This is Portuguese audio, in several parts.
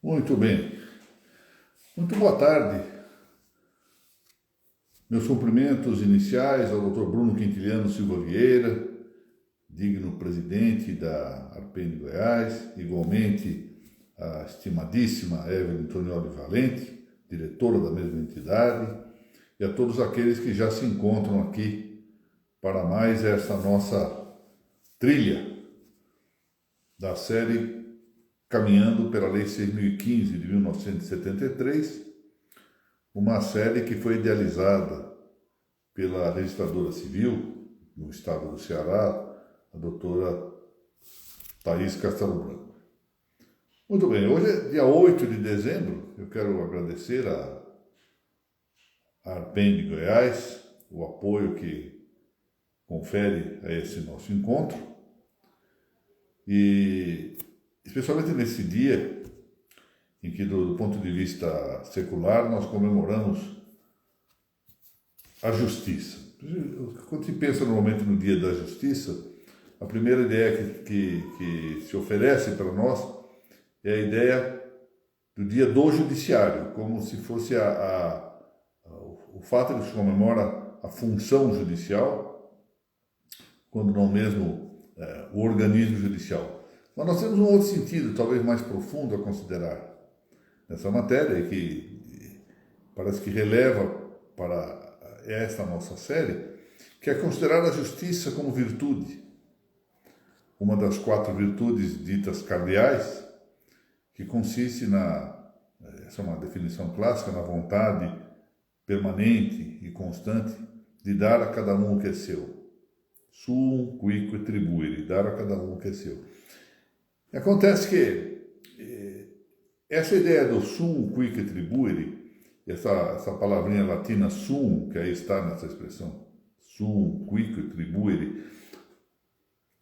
Muito bem. Muito boa tarde. Meus cumprimentos iniciais ao Dr. Bruno Quintiliano Silva Vieira, digno presidente da Arpen de Goiás, igualmente a estimadíssima Evelyn Antonioli Valente, diretora da mesma entidade, e a todos aqueles que já se encontram aqui para mais essa nossa trilha da série Caminhando pela Lei 6.015 de 1973, uma série que foi idealizada pela registradora civil no estado do Ceará, a doutora Thaís Castelo Branco. Muito bem, hoje é dia 8 de dezembro, eu quero agradecer a Arpen de Goiás, o apoio que confere a esse nosso encontro, e especialmente nesse dia em que, do ponto de vista secular, nós comemoramos a justiça. Quando se pensa normalmente no Dia da Justiça, a primeira ideia que se oferece para nós é a ideia do Dia do Judiciário, como se fosse o fato de que se comemora a função judicial, quando não mesmo o organismo judicial. Mas nós temos um outro sentido, talvez mais profundo, a considerar nessa matéria, que parece que releva para esta nossa série, que é considerar a justiça como virtude, uma das 4 virtudes ditas cardeais, que consiste essa é uma definição clássica, na vontade permanente e constante de dar a cada um o que é seu. Suum cuique tribuere, dar a cada um o que é seu. Acontece que essa ideia do sum cuique tribuere, essa palavrinha latina sum, que aí está nessa expressão, sum cuique tribuere,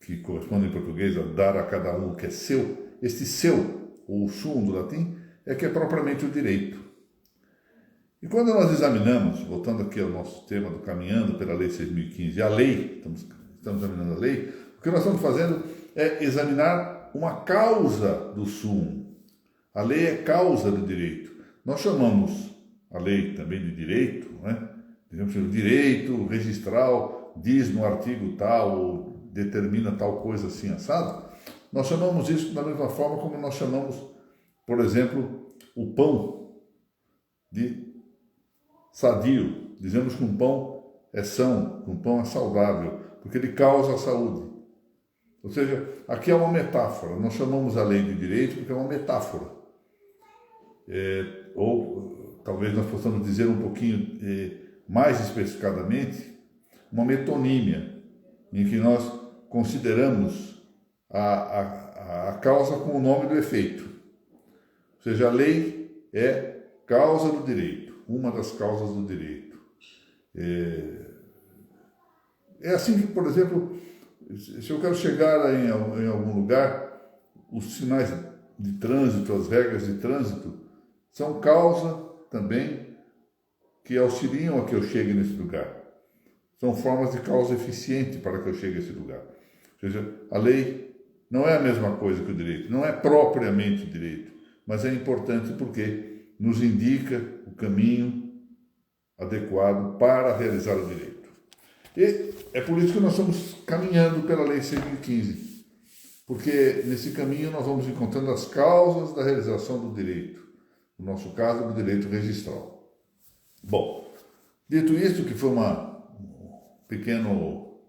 que corresponde em português a dar a cada um o que é seu, este seu, ou sum do latim, é que é propriamente o direito. E quando nós examinamos, voltando aqui ao nosso tema do Caminhando pela Lei 6.015, a lei, estamos examinando a lei, o que nós estamos fazendo é examinar uma causa do sum. A lei é causa do direito. Nós chamamos a lei também de direito, né? Digamos assim, o direito registral diz no artigo tal, ou determina tal coisa assim assado. Nós chamamos isso da mesma forma como nós chamamos, por exemplo, o pão de sadio. Dizemos que um pão é são, que um pão é saudável, porque ele causa a saúde. Ou seja, aqui é uma metáfora. Nós chamamos a lei de direito porque é uma metáfora. Ou talvez nós possamos dizer um pouquinho mais especificadamente, uma metonímia, em que nós consideramos a causa com o nome do efeito. Ou seja, a lei é causa do direito, uma das causas do direito. É assim que, por exemplo, se eu quero chegar em algum lugar, os sinais de trânsito, as regras de trânsito, são causa também que auxiliam a que eu chegue nesse lugar. São formas de causa eficiente para que eu chegue a esse lugar. Ou seja, a lei não é a mesma coisa que o direito, não é propriamente direito, mas é importante porque nos indica o caminho adequado para realizar o direito. E é por isso que nós estamos caminhando pela Lei 6.015, porque nesse caminho nós vamos encontrando as causas da realização do direito, no nosso caso, do direito registral. Bom, dito isto, que foi um pequeno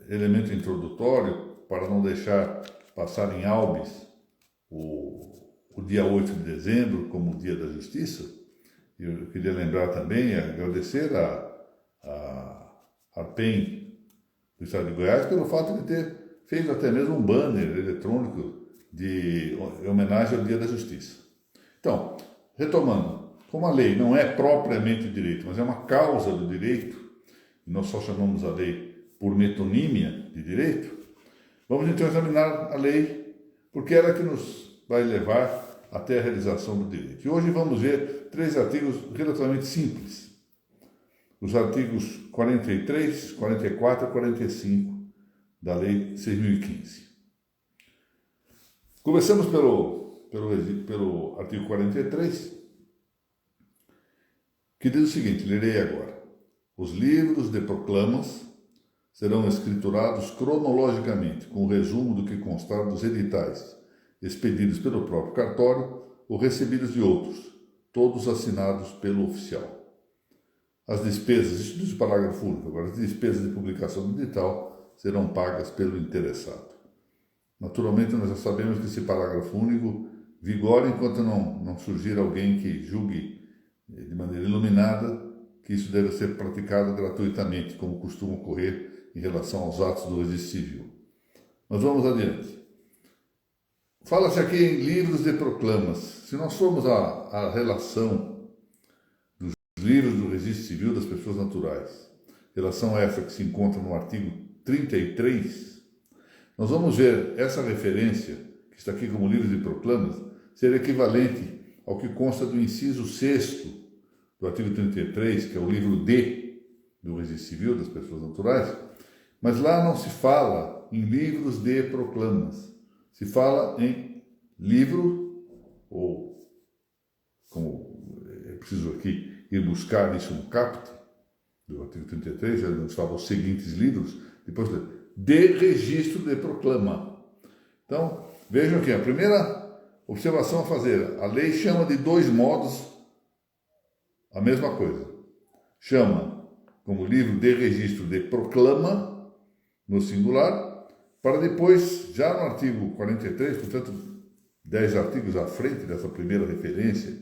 elemento introdutório, para não deixar passar em albis o dia 8 de dezembro como o Dia da Justiça, eu queria lembrar também e agradecer a Arpen do Estado de Goiás pelo fato de ter feito até mesmo um banner eletrônico de homenagem ao Dia da Justiça. Então, retomando, como a lei não é propriamente direito, mas é uma causa do direito, e nós só chamamos a lei por metonímia de direito, vamos então examinar a lei, porque ela é que nos vai levar até a realização do direito. E hoje vamos ver 3 artigos relativamente simples. Os artigos 43, 44 e 45 da Lei 6.015. Começamos pelo artigo 43, que diz o seguinte, lerei agora. Os livros de proclamas serão escriturados cronologicamente, com o resumo do que constar dos editais, expedidos pelo próprio cartório ou recebidos de outros, todos assinados pelo oficial. As despesas, isso diz o parágrafo único, agora as despesas de publicação do edital serão pagas pelo interessado. Naturalmente, nós já sabemos que esse parágrafo único vigora enquanto não surgir alguém que julgue de maneira iluminada que isso deve ser praticado gratuitamente, como costuma ocorrer em relação aos atos do registro civil. Mas vamos adiante. Fala-se aqui em livros de proclamas. Se nós formos à relação dos livros do registro civil das pessoas naturais, relação essa que se encontra no artigo 33, nós vamos ver essa referência, que está aqui como livros de proclamas, ser equivalente ao que consta do inciso 6º do artigo 33, que é o livro D do registro civil das pessoas naturais, mas lá não se fala em livros de proclamas, se fala em livro, ou como é preciso aqui ir buscar isso no caput do artigo 33, já nos fala os seguintes livros, depois de registro de proclama. Então, vejam aqui, a primeira observação a fazer, a lei chama de dois modos a mesma coisa. Chama como livro de registro de proclama, no singular, para depois, já no artigo 43, portanto, 10 artigos à frente dessa primeira referência,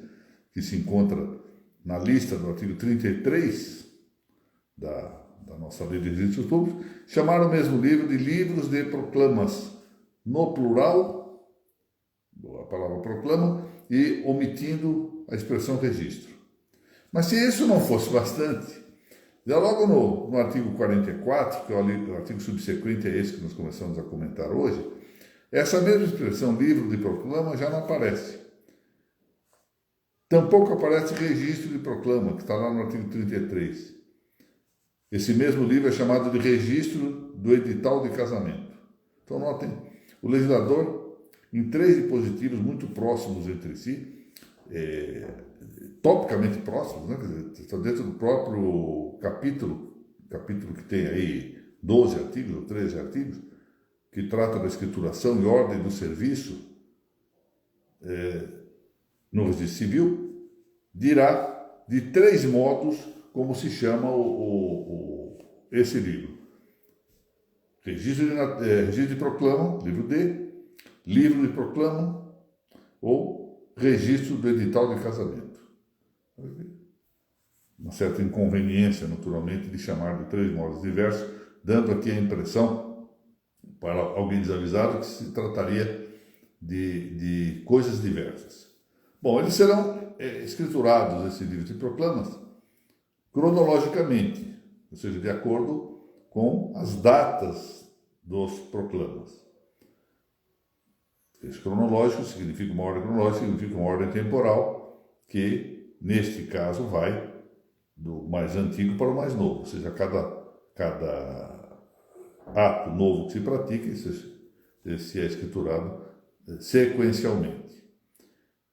que se encontra na lista do artigo 33 da nossa Lei de Registros Públicos, chamar o mesmo livro de livros de proclamas, no plural, a palavra proclama, e omitindo a expressão registro. Mas se isso não fosse bastante, já logo no artigo 44, que é o artigo subsequente a esse que nós começamos a comentar hoje, essa mesma expressão, livro de proclama, já não aparece. Tampouco aparece registro de proclama, que está lá no artigo 33. Esse mesmo livro é chamado de registro do edital de casamento. Então notem, o legislador, em 3 dispositivos muito próximos entre si, topicamente próximos, né? Quer dizer, está dentro do próprio capítulo que tem aí 12 artigos ou 13 artigos, que trata da escrituração e ordem do serviço no registro civil, dirá de 3 modos como se chama esse livro. Registro de proclama, livro D, livro de proclama ou registro do edital de casamento. Uma certa inconveniência, naturalmente, de chamar de 3 modos diversos, dando aqui a impressão, para alguém desavisado, que se trataria de coisas diversas. Bom, eles serão escriturados, esse livro de proclamas, cronologicamente, ou seja, de acordo com as datas dos proclamas. Esse cronológico significa uma ordem cronológica, significa uma ordem temporal, que, neste caso, vai do mais antigo para o mais novo, ou seja, cada ato novo que se pratica, esse é escriturado sequencialmente.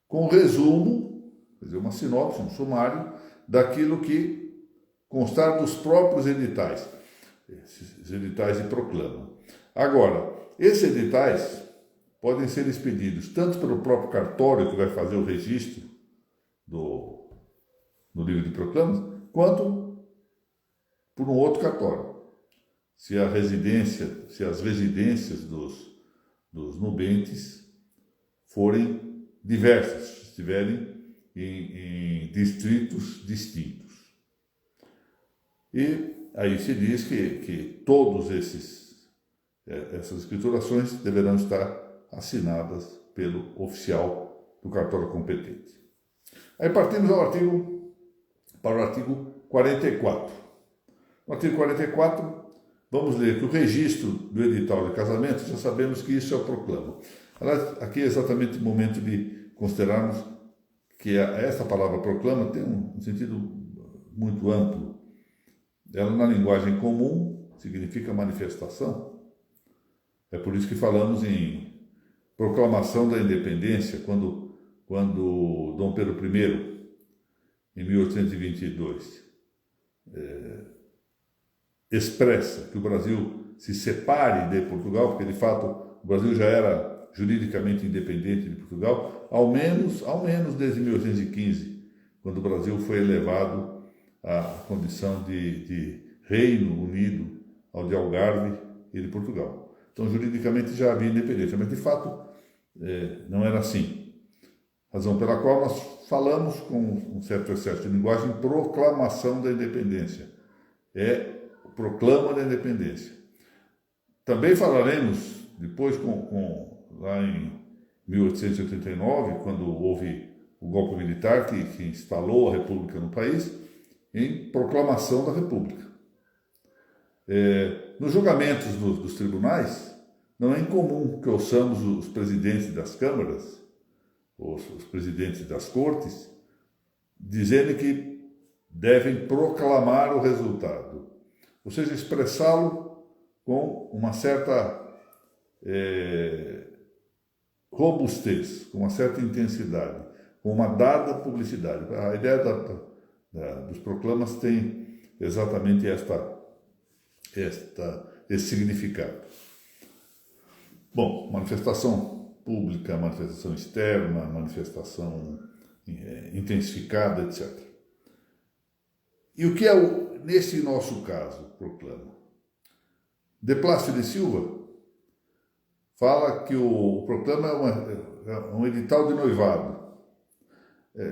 Com resumo, quer dizer, uma sinopse, um sumário, daquilo que constar dos próprios editais, esses editais de proclama. Agora, esses editais podem ser expedidos tanto pelo próprio cartório, que vai fazer o registro no livro de proclamas, quanto por um outro cartório. Se as residências dos nubentes forem diversas, estiverem em distritos distintos. E aí se diz que todos essas escriturações deverão estar assinadas pelo oficial do cartório competente. Aí partimos para o artigo 44. No artigo 44, vamos ler que o registro do edital de casamento, já sabemos que isso é o proclama. Aqui é exatamente o momento de considerarmos que essa palavra proclama tem um sentido muito amplo. Ela, na linguagem comum, significa manifestação. É por isso que falamos em proclamação da independência, quando Dom Pedro I, em 1822, expressa que o Brasil se separe de Portugal, porque de fato o Brasil já era juridicamente independente de Portugal, ao menos desde 1815, quando o Brasil foi elevado à condição de Reino Unido, ao de Algarve e de Portugal. Então, juridicamente já havia independência, mas de fato não era assim. Razão pela qual nós falamos com um certo excesso de linguagem proclamação da independência. O proclama da independência. Também falaremos depois, lá em 1889, quando houve o golpe militar que instalou a República no país, em proclamação da República. Nos julgamentos dos tribunais, não é incomum que ouçamos os presidentes das câmaras, os presidentes das cortes, dizendo que devem proclamar o resultado, ou seja, expressá-lo com uma certa robustez, com uma certa intensidade, com uma dada publicidade. A ideia dos proclamas tem exatamente esse significado. Bom, manifestação pública, manifestação externa, manifestação intensificada, etc. E o que é, nesse nosso caso, proclama? De Plácio de Silva fala que o proclama é um edital de noivado,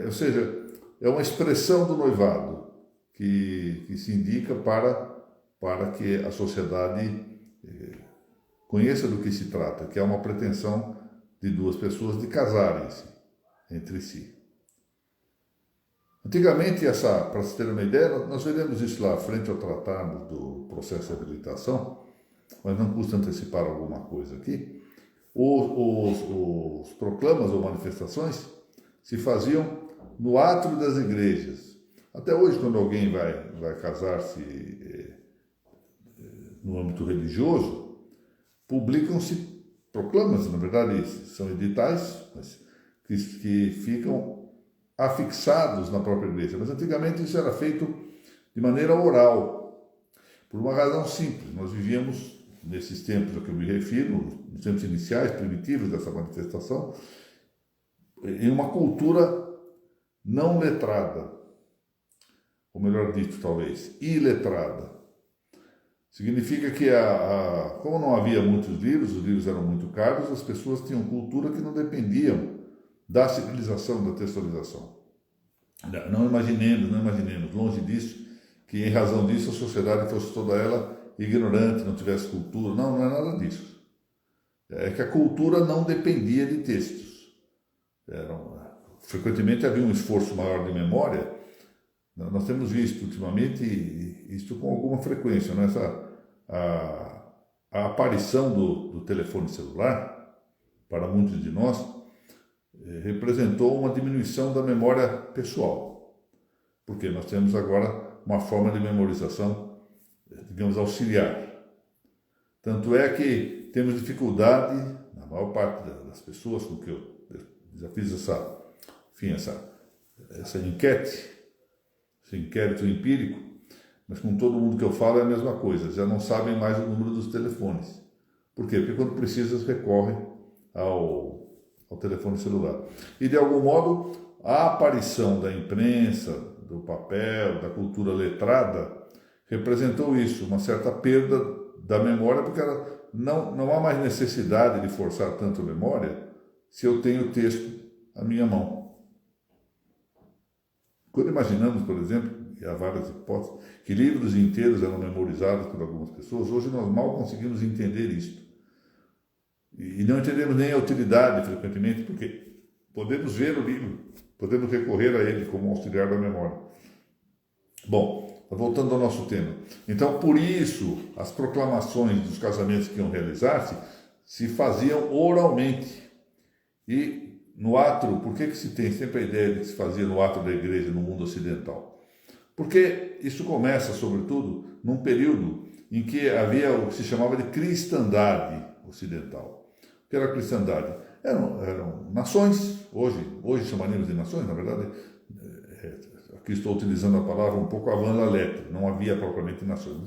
ou seja, é uma expressão do noivado que se indica para que a sociedade conheça do que se trata, que é uma pretensão de duas pessoas de casarem-se entre si. Antigamente, para se ter uma ideia, nós veremos isso lá à frente ao tratarmos do processo de habilitação, mas não custa antecipar alguma coisa aqui. Os proclamas ou manifestações se faziam no átrio das igrejas. Até hoje, quando alguém vai casar-se no âmbito religioso, publicam-se proclamas, na verdade são editais, mas que ficam afixados na própria igreja. Mas antigamente isso era feito de maneira oral, por uma razão simples. Nós vivíamos, nesses tempos a que eu me refiro, nos tempos iniciais, primitivos dessa manifestação, em uma cultura não letrada, ou melhor dito, talvez, iletrada. Significa que, como não havia muitos livros, os livros eram muito caros, as pessoas tinham cultura que não dependiam da civilização, da textualização. Não imaginemos, longe disso, que em razão disso a sociedade fosse toda ela ignorante, não tivesse cultura. Não é nada disso. É que a cultura não dependia de textos. Frequentemente havia um esforço maior de memória. Nós temos visto ultimamente isto com alguma frequência, né? A aparição do telefone celular, para muitos de nós, representou uma diminuição da memória pessoal, porque nós temos agora uma forma de memorização, digamos, auxiliar. Tanto é que temos dificuldade, na maior parte das pessoas com que eu já fiz essa enquete, esse inquérito empírico, mas com todo mundo que eu falo é a mesma coisa, já não sabem mais o número dos telefones. Por quê? Porque quando precisam recorrem ao telefone celular. E de algum modo a aparição da imprensa, do papel, da cultura letrada, representou isso, uma certa perda da memória, porque não há mais necessidade de forçar tanto a memória se eu tenho o texto à minha mão. Quando imaginamos, por exemplo, e há várias hipóteses, que livros inteiros eram memorizados por algumas pessoas, hoje nós mal conseguimos entender isto. E não entendemos nem a utilidade, frequentemente, porque podemos ver o livro, podemos recorrer a ele como auxiliar da memória. Bom, voltando ao nosso tema. Então, por isso, as proclamações dos casamentos que iam realizar-se se faziam oralmente. E no átrio, por que se tem sempre a ideia de que se fazia no átrio da igreja no mundo ocidental? Porque isso começa, sobretudo, num período em que havia o que se chamava de cristandade ocidental. O que era a cristandade? eram nações, hoje chamaríamos de nações, na verdade, aqui estou utilizando a palavra um pouco avant la lettre, não havia propriamente nações.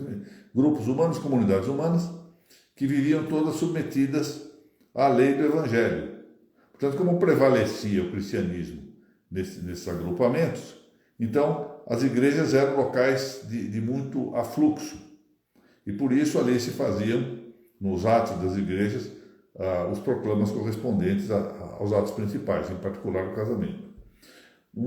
Grupos humanos, comunidades humanas, que viviam todas submetidas à lei do Evangelho. Portanto, como prevalecia o cristianismo nesses agrupamentos, então as igrejas eram locais de muito afluxo. E por isso ali se faziam, nos atos das igrejas, os proclamas correspondentes aos atos principais, em particular o casamento. Um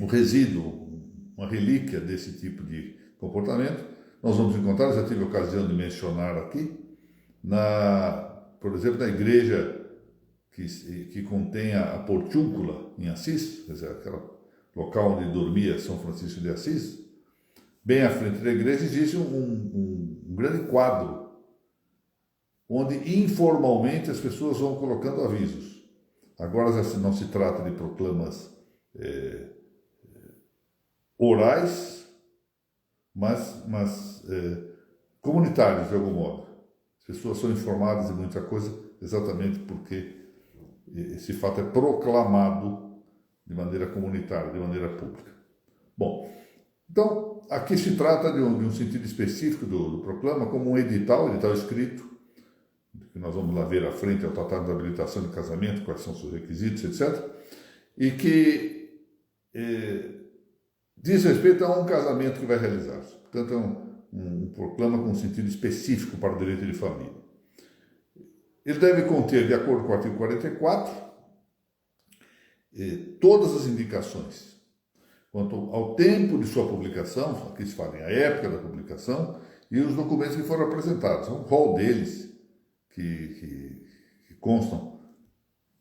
resíduo, uma relíquia desse tipo de comportamento, nós vamos encontrar, já tive a ocasião de mencionar aqui, por exemplo, na igreja que contém a Portiúncula, em Assis, quer dizer, aquele local onde dormia São Francisco de Assis, bem à frente da igreja existe um grande quadro, onde informalmente as pessoas vão colocando avisos. Agora já não se trata de proclamas orais, mas comunitários de algum modo. As pessoas são informadas de muita coisa exatamente porque esse fato é proclamado de maneira comunitária, de maneira pública. Bom, então aqui se trata de um sentido específico do proclama como um edital escrito, que nós vamos lá ver à frente, é o Tratado de Habilitação de Casamento, quais são seus requisitos, etc., e que diz respeito a um casamento que vai realizar-se. Portanto, é um proclama com um sentido específico para o direito de família. Ele deve conter, de acordo com o artigo 44, todas as indicações quanto ao tempo de sua publicação, aqui se fala em a época da publicação, e os documentos que foram apresentados. Um rol deles, que constam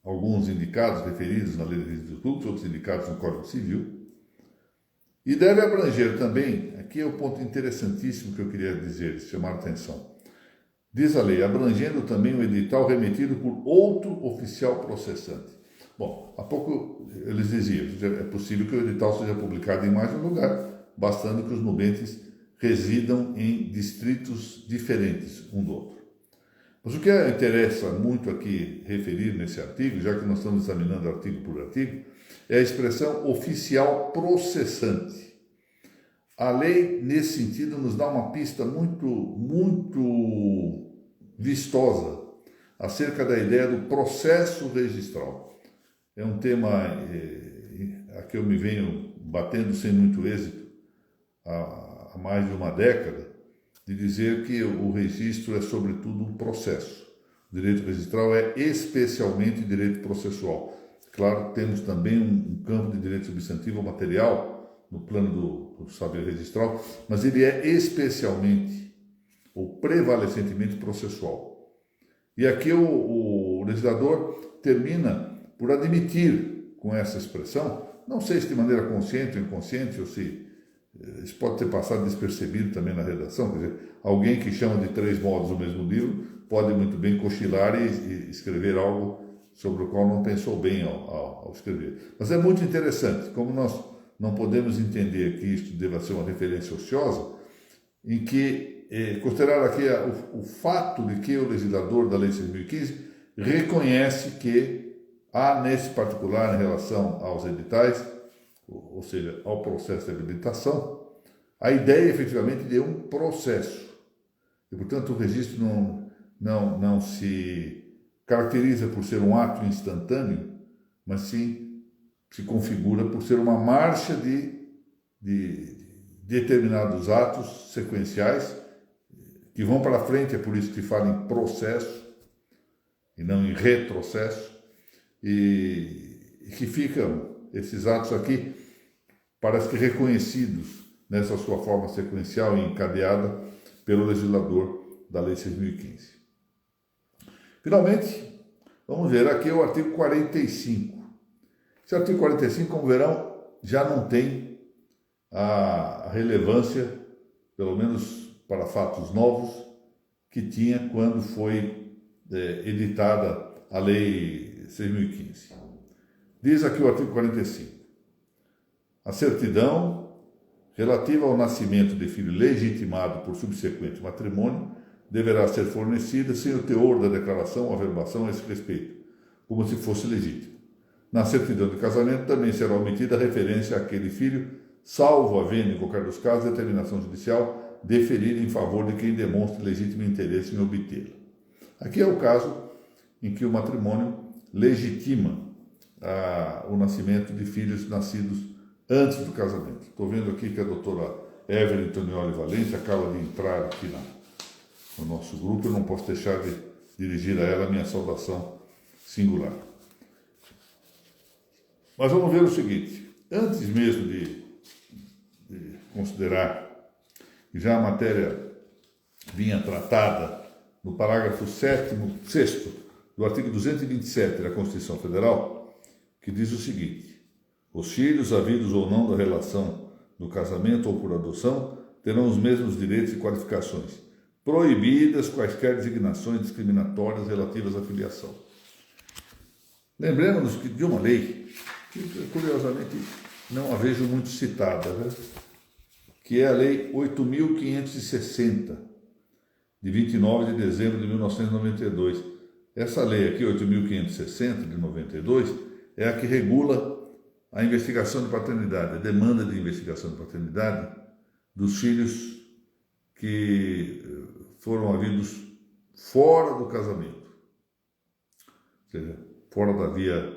alguns indicados, referidos na Lei de Registro Público, outros indicados no Código Civil. E deve abranger também, aqui é o ponto interessantíssimo que eu queria dizer, chamar a atenção. Diz a lei, abrangendo também o edital remetido por outro oficial processante. Bom, há pouco eles diziam, é possível que o edital seja publicado em mais de um lugar, bastando que os nubentes residam em distritos diferentes um do outro. Mas o que interessa muito aqui referir nesse artigo, já que nós estamos examinando artigo por artigo, é a expressão oficial processante. A lei, nesse sentido, nos dá uma pista muito vistosa acerca da ideia do processo registral. É um tema a que eu me venho batendo sem muito êxito há mais de uma década, de dizer que o registro é, sobretudo, um processo. O direito registral é especialmente direito processual. Claro, temos também um campo de direito substantivo ou material no plano do saber registral, mas ele é especialmente ou prevalecentemente processual. E aqui o legislador termina por admitir com essa expressão, não sei se de maneira consciente ou inconsciente, ou se isso pode ter passado despercebido também na redação, quer dizer, alguém que chama de 3 modos o mesmo livro pode muito bem cochilar e escrever algo sobre o qual não pensou bem ao escrever. Mas é muito interessante, como nós não podemos entender que isto deva ser uma referência ociosa, em que considerar aqui o fato de que o legislador da Lei 6.015 reconhece que há, nesse particular, em relação aos editais, ou seja, ao processo de habilitação, a ideia efetivamente de um processo. E, portanto, o registro não se caracteriza por ser um ato instantâneo, mas sim se configura por ser uma marcha de determinados atos sequenciais que vão para frente, é por isso que fala em processo e não em retrocesso, e que ficam esses atos aqui, parece que reconhecidos nessa sua forma sequencial e encadeada pelo legislador da Lei 6.015. Finalmente, vamos ver aqui o artigo 45. Esse artigo 45, como verão, já não tem a relevância, pelo menos para fatos novos, que tinha quando foi editada a Lei 6.015. Diz aqui o artigo 45. A certidão relativa ao nascimento de filho legitimado por subsequente matrimônio deverá ser fornecida sem o teor da declaração ou averbação a esse respeito, como se fosse legítimo. Na certidão de casamento também será omitida a referência àquele filho, salvo havendo, em qualquer dos casos, determinação judicial deferida em favor de quem demonstre legítimo interesse em obtê-la. Aqui é o caso em que o matrimônio legitima o nascimento de filhos nascidos antes do casamento. Estou vendo aqui que a doutora Evelyn Tonioli Valente acaba de entrar aqui no nosso grupo, eu não posso deixar de dirigir a ela a minha saudação singular. Mas vamos ver o seguinte, antes mesmo de considerar que já a matéria vinha tratada no parágrafo 6º do artigo 227 da Constituição Federal, que diz o seguinte: os filhos, havidos ou não da relação do casamento ou por adoção, terão os mesmos direitos e qualificações, proibidas quaisquer designações discriminatórias relativas à filiação. Lembremos-nos de uma lei que, curiosamente, não a vejo muito citada, né? Que é a Lei 8.560, de 29 de dezembro de 1992. Essa lei aqui, 8.560, de 92, é a que regula a investigação de paternidade, a demanda de investigação de paternidade dos filhos que foram havidos fora do casamento, ou seja, fora da via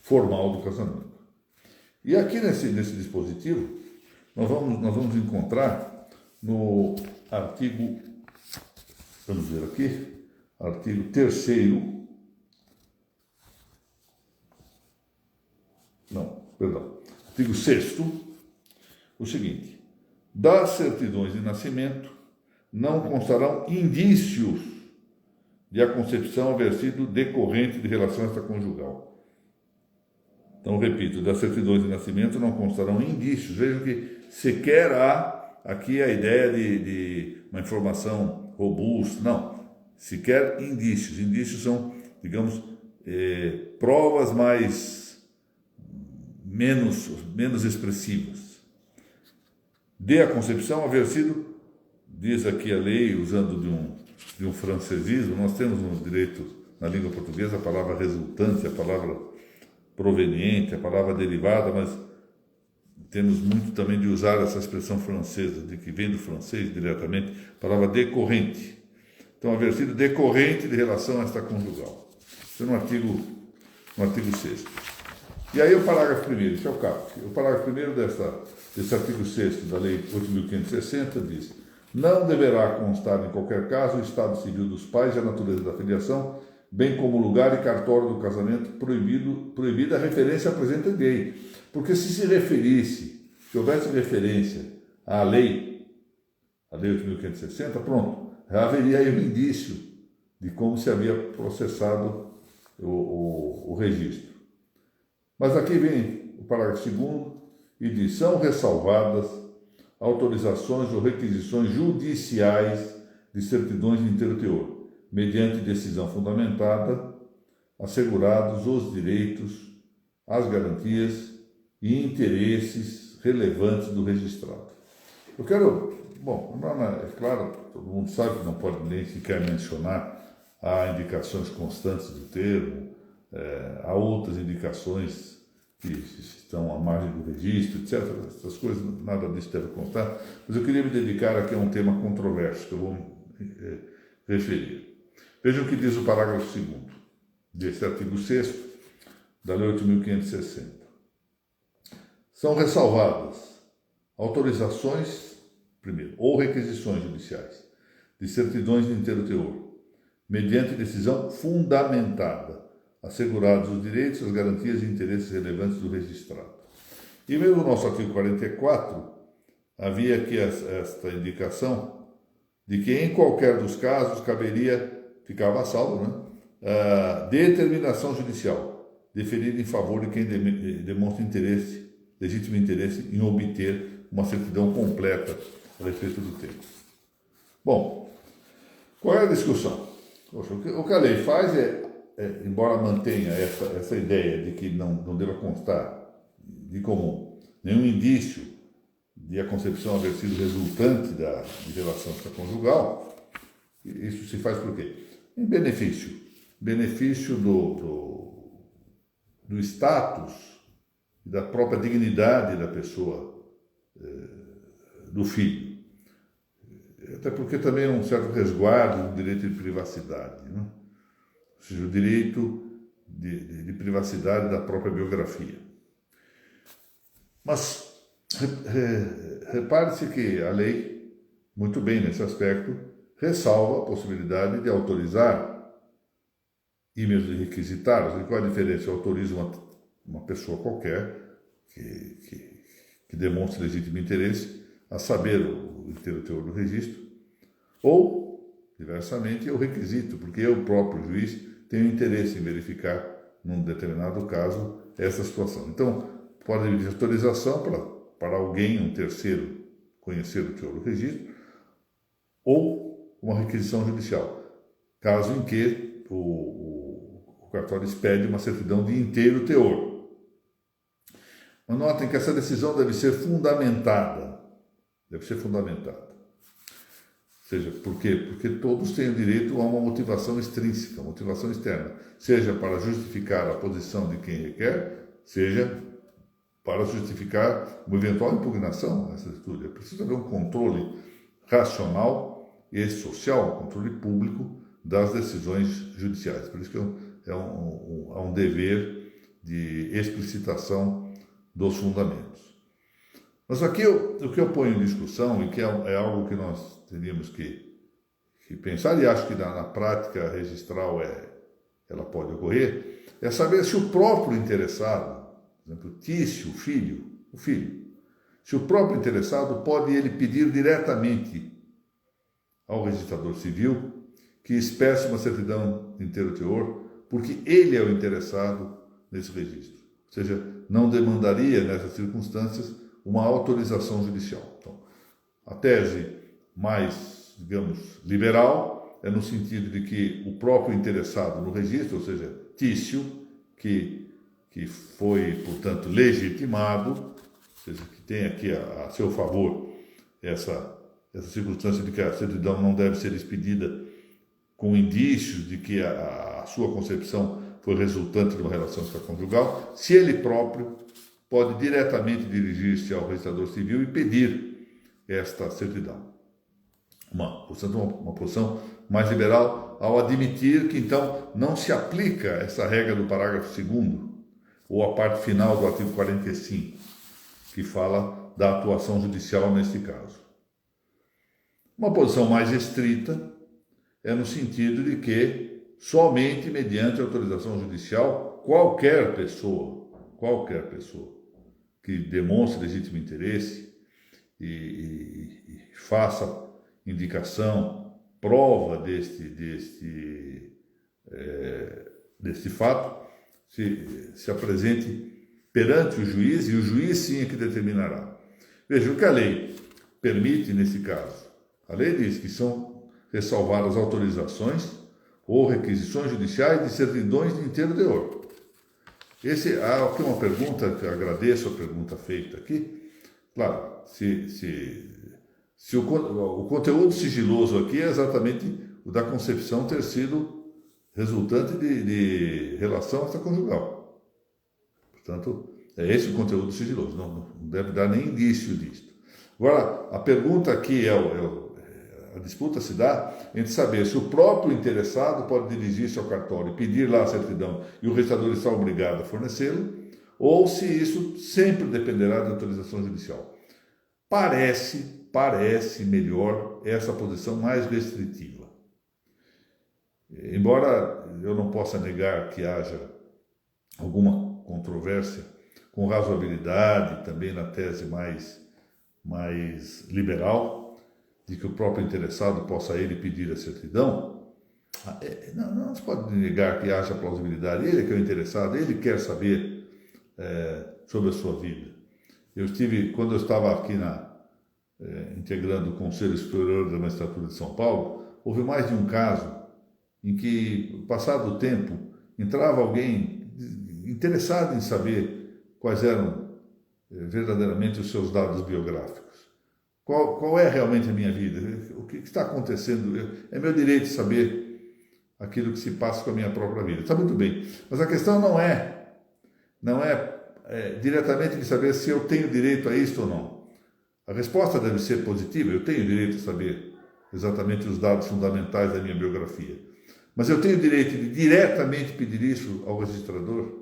formal do casamento. E aqui nesse dispositivo, nós vamos encontrar no artigo, vamos ver aqui, artigo 3º, artigo 6º, o seguinte: das certidões de nascimento não constarão indícios de a concepção haver sido decorrente de relação extraconjugal. Então, repito, das certidões de nascimento não constarão indícios. Vejam que sequer há aqui a ideia de uma informação robusta, não. Sequer indícios. Indícios são, digamos, provas menos expressivas. De a concepção haver sido, diz aqui a lei, usando de um francesismo, nós temos no direito, na língua portuguesa, a palavra resultante, a palavra proveniente, a palavra derivada, mas temos muito também de usar essa expressão francesa, de que vem do francês diretamente, a palavra decorrente. Então, haver sido decorrente de relação extraconjugal. Isso é no artigo 6º. E aí o parágrafo 1º, isso é o caput. O parágrafo 1º desse artigo 6º da Lei 8.560 diz: não deverá constar em qualquer caso o estado civil dos pais e a natureza da filiação, bem como o lugar e cartório do casamento, proibida a referência à presente lei. Porque se houvesse referência à lei, a Lei 8.560, pronto, já haveria aí um indício de como se havia processado o registro. Mas aqui vem o parágrafo 2º e diz: são ressalvadas autorizações ou requisições judiciais de certidões de inteiro teor, mediante decisão fundamentada, assegurados os direitos, as garantias e interesses relevantes do registrado. Eu quero, é claro, todo mundo sabe que não pode nem sequer mencionar, há indicações constantes do termo, há outras indicações que estão à margem do registro, etc. Essas coisas, nada disso deve constar, mas eu queria me dedicar aqui a um tema controverso que eu vou referir. Vejam o que diz o parágrafo 2º desse artigo 6º da Lei 8.560. São ressalvadas autorizações, primeiro, ou requisições judiciais de certidões de inteiro teor, mediante decisão fundamentada, assegurados os direitos, as garantias e interesses relevantes do registrado. E mesmo no nosso artigo 44, havia aqui esta indicação de que em qualquer dos casos ficava a salvo, determinação judicial, deferida em favor de quem demonstra legítimo interesse em obter uma certidão completa a respeito do tema. Bom, qual é a discussão? Poxa, o que a lei faz embora mantenha essa ideia de que não deva constar de comum nenhum indício de a concepção haver sido resultante de relação extraconjugal, isso se faz por quê? Em benefício do status e da própria dignidade da pessoa, do filho. Até porque também é um certo resguardo do direito de privacidade, né? Ou seja, o direito de privacidade da própria biografia. Mas repare-se que a lei, muito bem nesse aspecto, ressalva a possibilidade de autorizar e mesmo de requisitar. Qual a diferença? Eu autorizo uma pessoa qualquer que demonstre legítimo interesse a saber o inteiro teor do registro, ou, diversamente, eu requisito, porque eu próprio juiz tenho interesse em verificar, num determinado caso, essa situação. Então, pode pedir autorização para alguém, um terceiro, conhecer o teor do registro, ou uma requisição judicial, caso em que o cartório expede uma certidão de inteiro teor. Mas notem que essa decisão deve ser fundamentada. Ou seja, por quê? Porque todos têm o direito a uma motivação extrínseca, motivação externa, seja para justificar a posição de quem requer, seja para justificar uma eventual impugnação nessa atitude. É preciso haver um controle racional e social, um controle público das decisões judiciais. Por isso que há um dever de explicitação dos fundamentos. Mas aqui o que eu ponho em discussão, e que é algo que nós teríamos que pensar, e acho que na prática registral ela pode ocorrer, é saber se o próprio interessado, por exemplo, Tício, o filho, se o próprio interessado pode ele pedir diretamente ao registrador civil que espesse uma certidão de inteiro teor, porque ele é o interessado nesse registro. Ou seja, não demandaria, nessas circunstâncias, uma autorização judicial. Então, a tese mais, digamos, liberal é no sentido de que o próprio interessado no registro, ou seja, Tício, que foi, portanto, legitimado, ou seja, que tem aqui a seu favor essa circunstância de que a certidão não deve ser expedida com indícios de que a sua concepção foi resultante de uma relação extraconjugal, se ele próprio pode diretamente dirigir-se ao registrador civil e pedir esta certidão. Portanto, uma posição mais liberal ao admitir que, então, não se aplica essa regra do parágrafo 2º, ou a parte final do artigo 45, que fala da atuação judicial neste caso. Uma posição mais estrita é no sentido de que, somente mediante autorização judicial, qualquer pessoa que demonstre legítimo interesse e faça indicação, prova deste fato, se apresente perante o juiz, e o juiz sim é que determinará. Veja, o que a lei permite nesse caso? A lei diz que são ressalvadas autorizações ou requisições judiciais de certidões de inteiro teor. Há aqui uma pergunta, que eu agradeço a pergunta feita aqui. Claro, se o conteúdo sigiloso aqui é exatamente o da concepção ter sido resultante de relação extraconjugal. Portanto, é esse o conteúdo sigiloso, não deve dar nem indício disto. Agora, a pergunta aqui a disputa se dá entre saber se o próprio interessado pode dirigir-se ao cartório e pedir lá a certidão e o registrador está obrigado a fornecê-lo, ou se isso sempre dependerá de autorização judicial. Parece melhor essa posição mais restritiva. Embora eu não possa negar que haja alguma controvérsia com razoabilidade, também na tese mais liberal, de que o próprio interessado possa ele pedir a certidão, não se pode negar que haja plausibilidade. Ele que é o interessado, ele quer saber sobre a sua vida. Quando eu estava aqui integrando o Conselho Superior da Magistratura de São Paulo, houve mais de um caso em que, passado o tempo, entrava alguém interessado em saber quais eram verdadeiramente os seus dados biográficos. qual é realmente a minha vida, o que está acontecendo. É meu direito saber aquilo que se passa com a minha própria vida. Está muito bem, mas a questão não é diretamente de saber se eu tenho direito a isto ou não. A resposta deve ser positiva, eu tenho direito a saber exatamente os dados fundamentais da minha biografia. Mas eu tenho direito de diretamente pedir isso ao registrador?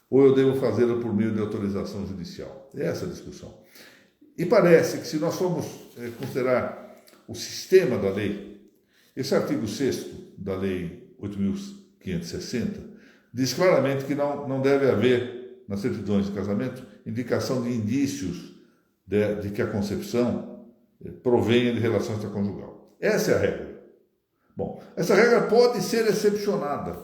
Ou eu devo fazê-lo por meio de autorização judicial? É essa a discussão. E parece que se nós formos considerar o sistema da lei, esse artigo 6º da Lei 8.560 diz claramente que não deve haver, nas certidões de casamento, indicação de indícios de que a concepção provenha de relação extraconjugal. Essa é a regra. Bom, essa regra pode ser excepcionada.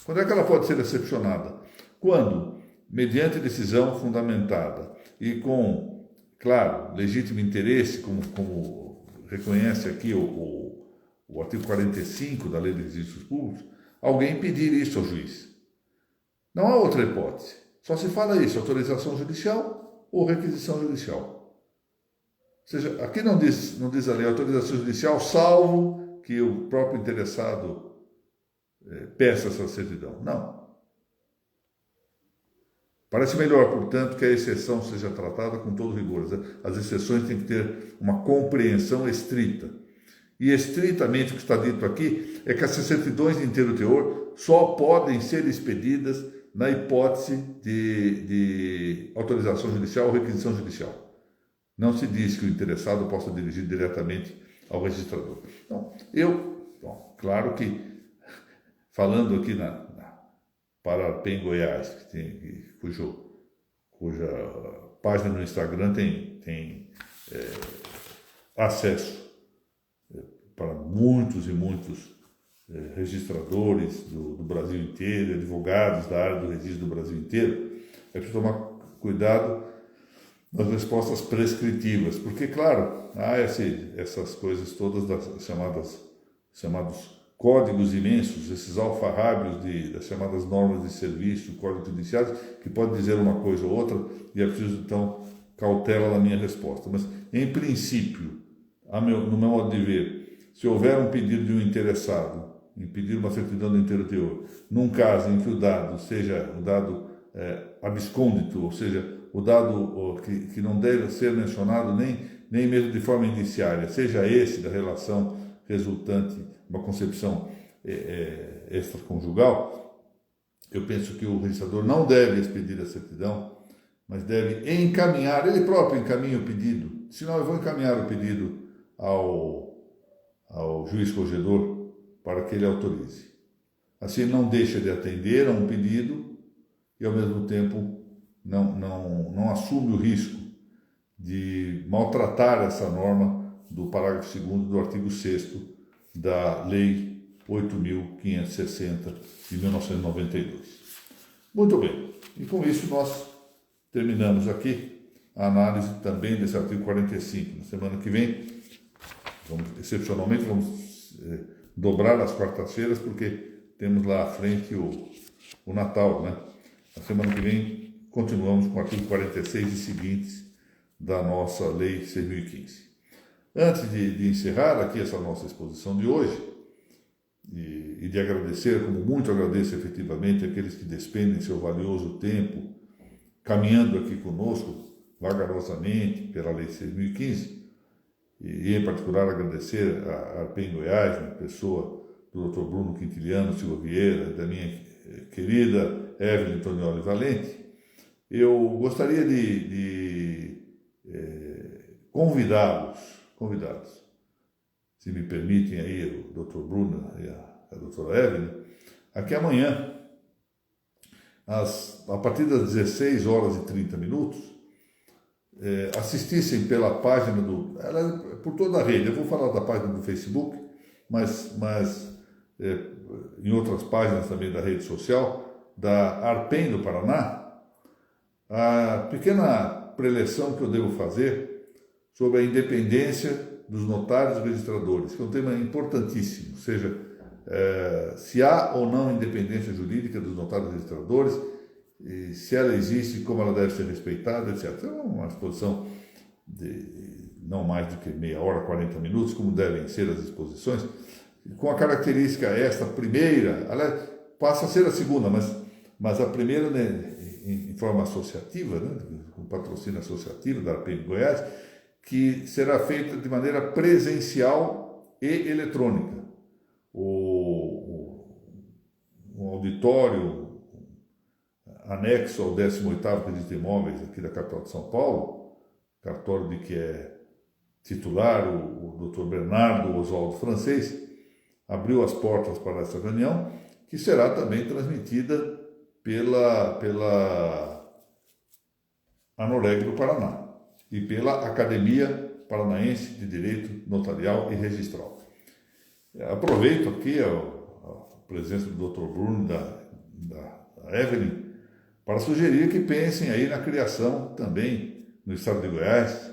Quando é que ela pode ser excepcionada? Quando, mediante decisão fundamentada e com, claro, legítimo interesse, como reconhece aqui o artigo 45 da Lei de Registros Públicos, alguém pedir isso ao juiz. Não há outra hipótese. Só se fala isso, autorização judicial ou requisição judicial. Ou seja, aqui não diz a lei autorização judicial, salvo que o próprio interessado peça essa certidão. Não. Parece melhor, portanto, que a exceção seja tratada com todo rigor. As exceções têm que ter uma compreensão estrita. E estritamente o que está dito aqui é que essas certidões de inteiro teor só podem ser expedidas na hipótese de autorização judicial ou requisição judicial. Não se diz que o interessado possa dirigir diretamente ao registrador. Então, claro que, falando aqui para Arpen Goiás, cuja página no Instagram tem acesso para muitos e muitos registradores do Brasil inteiro, advogados da área do registro do Brasil inteiro, é preciso tomar cuidado nas respostas prescritivas, porque, claro, há essas coisas todas das chamados códigos imensos, esses alfarrábios das chamadas normas de serviço, códigos judiciários, que podem dizer uma coisa ou outra, e é preciso, então, cautela na minha resposta. Mas, em princípio, no meu modo de ver, se houver um pedido de um interessado em pedir uma certidão de inteiro teor, num caso em que o dado seja um dado abscôndito, ou seja, o dado que não deve ser mencionado nem mesmo de forma indiciária, seja esse da relação resultante, uma concepção extraconjugal, eu penso que o registrador não deve expedir a certidão, mas deve encaminhar, ele próprio encaminha o pedido, senão eu vou encaminhar o pedido ao juiz corregedor para que ele autorize. Assim ele não deixa de atender a um pedido e ao mesmo tempo não assume o risco de maltratar essa norma do parágrafo 2º do artigo 6º da Lei 8.560 de 1992. Muito bem, e com isso nós terminamos aqui a análise também desse artigo 45. Na semana que vem, excepcionalmente, vamos dobrar as quartas-feiras, porque temos lá à frente o Natal, né? Na semana que vem continuamos com o artigo 46 e seguintes da nossa Lei 6.015. Antes de encerrar aqui essa nossa exposição de hoje, e de agradecer, como muito agradeço efetivamente, aqueles que despendem seu valioso tempo caminhando aqui conosco, vagarosamente, pela Lei 6.015, e em particular agradecer a Arpen Goiás, na pessoa do Dr. Bruno Quintiliano Silva Vieira, da minha querida Evelyn Tonioli Valente, eu gostaria de convidá-los, se me permitem aí, o Dr. Bruno e a doutora Evelyn, aqui amanhã, a partir das 16 horas e 30 minutos, assistissem pela página por toda a rede. Eu vou falar da página do Facebook, mas em outras páginas também da rede social, da Arpen do Paraná, a pequena preleção que eu devo fazer sobre a independência dos notários e registradores, que é um tema importantíssimo, ou seja, se há ou não independência jurídica dos notários e registradores, se ela existe, como ela deve ser respeitada, etc. É uma exposição não mais do que meia hora, 40 minutos, como devem ser as exposições, com a característica esta primeira, aliás, passa a ser a segunda, mas a primeira, né, em forma associativa, né, com patrocínio associativo da APM Goiás, que será feita de maneira presencial e eletrônica. O auditório anexo ao 18º Registro de Imóveis aqui da capital de São Paulo, cartório de que é titular o Dr. Bernardo Oswaldo Francês, abriu as portas para essa reunião, que será também transmitida pela ANOREG do Paraná e pela Academia Paranaense de Direito Notarial e Registral. Aproveito aqui a presença do Dr. Bruno da Evelyn para sugerir que pensem aí na criação também no estado de Goiás,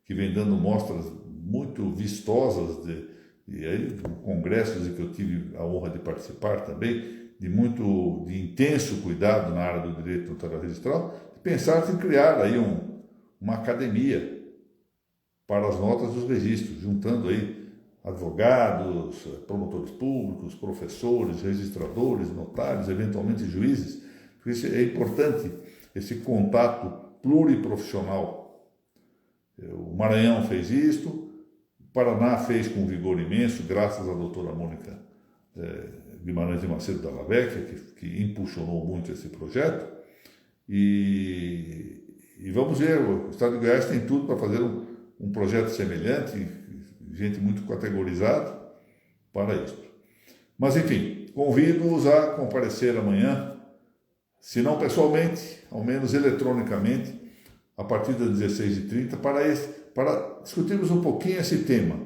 que vem dando mostras muito vistosas e aí congressos em que eu tive a honra de participar também, de intenso cuidado na área do direito notarial registral, de pensar em criar aí uma academia para as notas dos registros, juntando aí advogados, promotores públicos, professores, registradores, notários, eventualmente juízes, porque isso é importante, esse contato pluriprofissional. O Maranhão fez isto, o Paraná fez com vigor imenso, graças à doutora Mônica Guimarães de Macedo da Lavecchia, que impulsionou muito esse projeto, e vamos ver, o Estado de Goiás tem tudo para fazer um projeto semelhante, gente muito categorizada para isso. Mas, enfim, convido-os a comparecer amanhã, se não pessoalmente, ao menos eletronicamente, a partir das 16h30, para discutirmos um pouquinho esse tema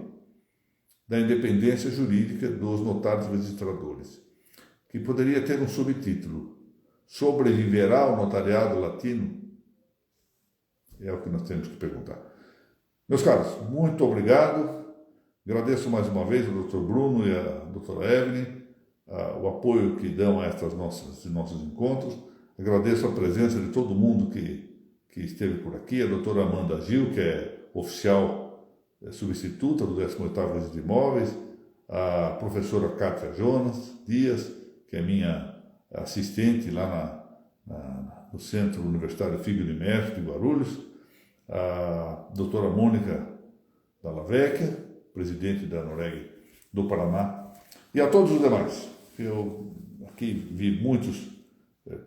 da independência jurídica dos notários registradores, que poderia ter um subtítulo: Sobreviverá o notariado latino? É o que nós temos que perguntar. Meus caros, muito obrigado. Agradeço mais uma vez ao Dr. Bruno e à doutora Evelyn o apoio que dão a esses nossos encontros. Agradeço a presença de todo mundo que esteve por aqui, a doutora Amanda Gil, que é oficial substituta do 18º Registro de Imóveis, a professora Cátia Jonas Dias, que é minha assistente lá no Centro Universitário Figlio di Mestre de Guarulhos, a doutora Mônica da Lavecchia, presidente da ANOREG do Paraná, e a todos os demais. Eu aqui vi muitos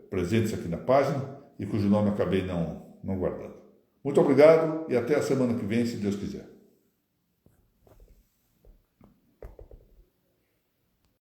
presentes aqui na página e cujo nome acabei não guardando. Muito obrigado e até a semana que vem, se Deus quiser.